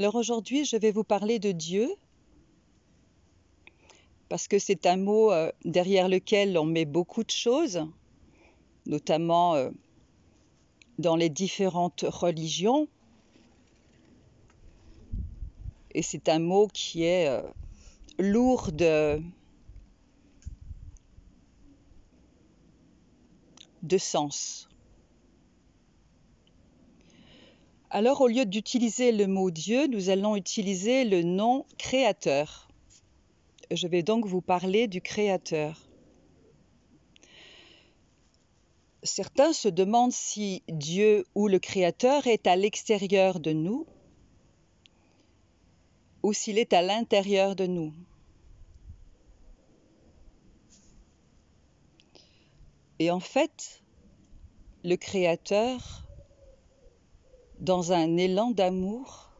Alors aujourd'hui, je vais vous parler de Dieu, parce que c'est un mot derrière lequel on met beaucoup de choses, notamment dans les différentes religions. Et c'est un mot qui est lourd de sens. Alors, au lieu d'utiliser le mot Dieu, nous allons utiliser le nom créateur. Je vais donc vous parler du créateur. Certains se demandent si Dieu ou le créateur est à l'extérieur de nous ou s'il est à l'intérieur de nous. Et en fait, le créateur, dans un élan d'amour,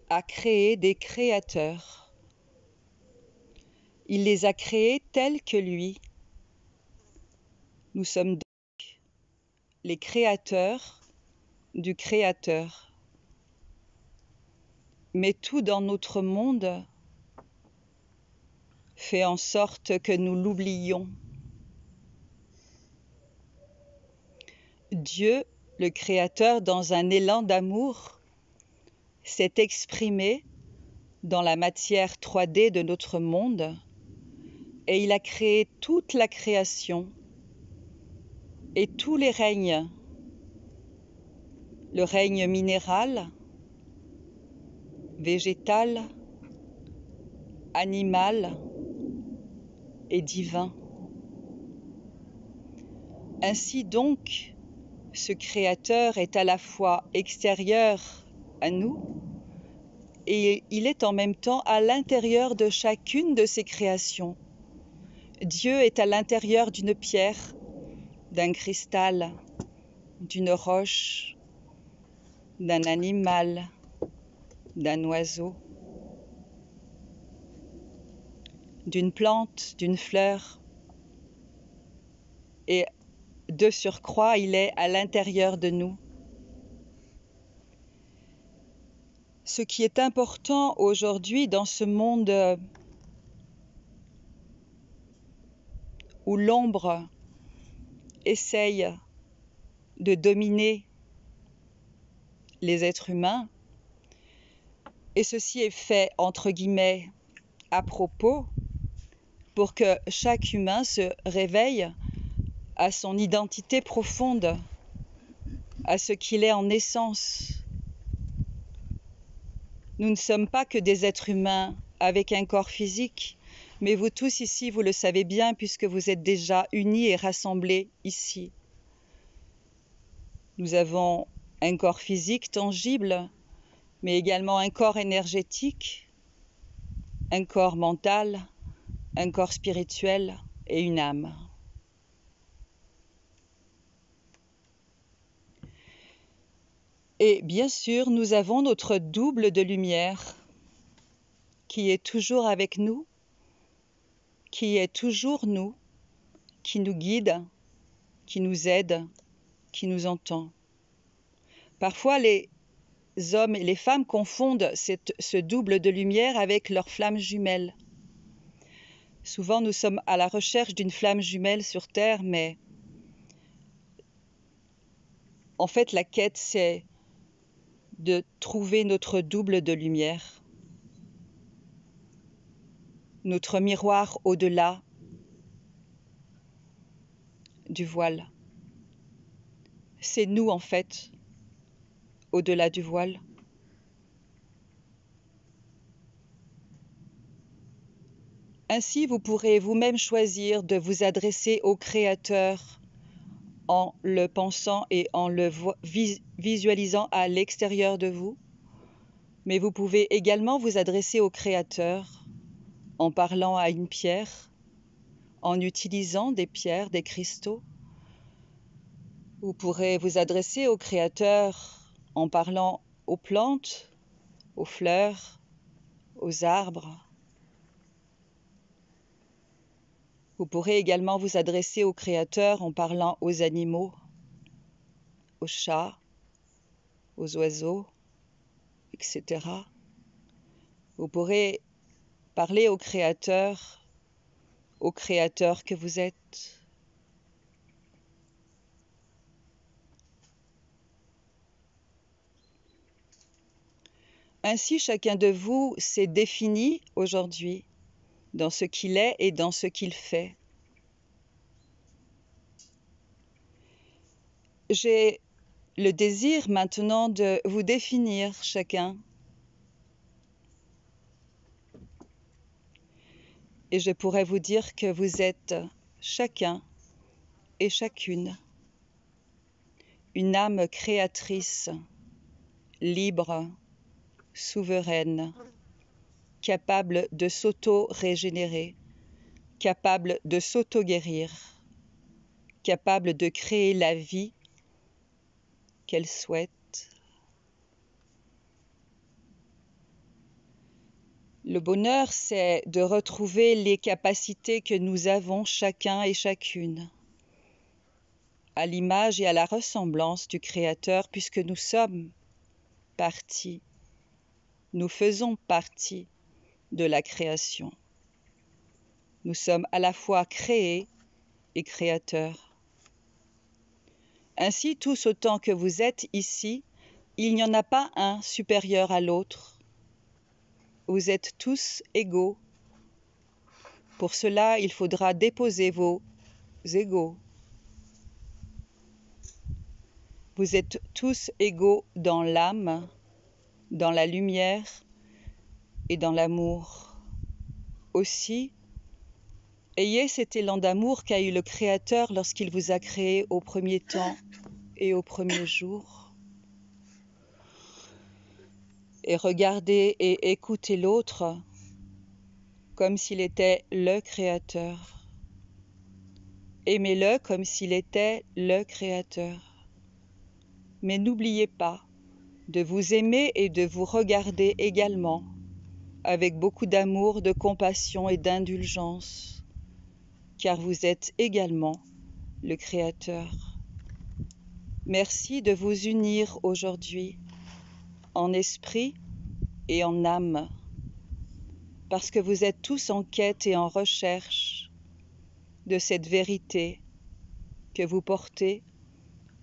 a créé des créateurs. Il les a créés tels que lui. Nous sommes donc les créateurs du Créateur. Mais tout dans notre monde fait en sorte que nous l'oublions. Dieu, le Créateur, dans un élan d'amour, s'est exprimé dans la matière 3D de notre monde et il a créé toute la création et tous les règnes, le règne minéral, végétal, animal et divin. Ainsi donc, ce Créateur est à la fois extérieur à nous et il est en même temps à l'intérieur de chacune de ces créations. Dieu est à l'intérieur d'une pierre, d'un cristal, d'une roche, d'un animal, d'un oiseau, d'une plante, d'une fleur. Et de surcroît, il est à l'intérieur de nous. Ce qui est important aujourd'hui dans ce monde où l'ombre essaye de dominer les êtres humains, et ceci est fait entre guillemets à propos pour que chaque humain se réveille à son identité profonde, à ce qu'il est en essence. Nous ne sommes pas que des êtres humains avec un corps physique, mais vous tous ici, vous le savez bien puisque vous êtes déjà unis et rassemblés ici. Nous avons un corps physique tangible, mais également un corps énergétique, un corps mental, un corps spirituel et une âme. Et bien sûr, nous avons notre double de lumière qui est toujours avec nous, qui est toujours nous, qui nous guide, qui nous aide, qui nous entend. Parfois, les hommes et les femmes confondent ce double de lumière avec leur flamme jumelle. Souvent, nous sommes à la recherche d'une flamme jumelle sur Terre, mais en fait, la quête, c'est de trouver notre double de lumière, notre miroir au-delà du voile. C'est nous, en fait, au-delà du voile. Ainsi, vous pourrez vous-même choisir de vous adresser au Créateur en le pensant et en le visualisant à l'extérieur de vous. Mais vous pouvez également vous adresser au Créateur en parlant à une pierre, en utilisant des pierres, des cristaux. Vous pourrez vous adresser au Créateur en parlant aux plantes, aux fleurs, aux arbres. Vous pourrez également vous adresser au Créateur en parlant aux animaux, aux chats, aux oiseaux, etc. Vous pourrez parler au Créateur que vous êtes. Ainsi, chacun de vous s'est défini aujourd'hui dans ce qu'il est et dans ce qu'il fait. J'ai le désir maintenant de vous définir chacun. Et je pourrais vous dire que vous êtes chacun et chacune une âme créatrice, libre, souveraine, capable de s'auto-régénérer, capable de s'auto-guérir, capable de créer la vie qu'elle souhaite. Le bonheur, c'est de retrouver les capacités que nous avons chacun et chacune, à l'image et à la ressemblance du Créateur, puisque nous sommes partie, nous faisons partie de la création. Nous sommes à la fois créés et créateurs. Ainsi, tous autant que vous êtes ici, il n'y en a pas un supérieur à l'autre. Vous êtes tous égaux. Pour cela, il faudra déposer vos égaux. Vous êtes tous égaux dans l'âme, dans la lumière et dans l'amour. Aussi, ayez cet élan d'amour qu'a eu le Créateur lorsqu'il vous a créé au premier temps et au premier jour. Et regardez et écoutez l'autre comme s'il était le Créateur. Aimez-le comme s'il était le Créateur. Mais n'oubliez pas de vous aimer et de vous regarder également avec beaucoup d'amour, de compassion et d'indulgence, car vous êtes également le Créateur. Merci de vous unir aujourd'hui en esprit et en âme, parce que vous êtes tous en quête et en recherche de cette vérité que vous portez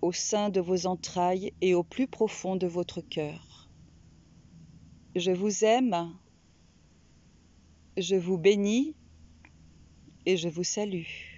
au sein de vos entrailles et au plus profond de votre cœur. Je vous aime, je vous bénis et je vous salue.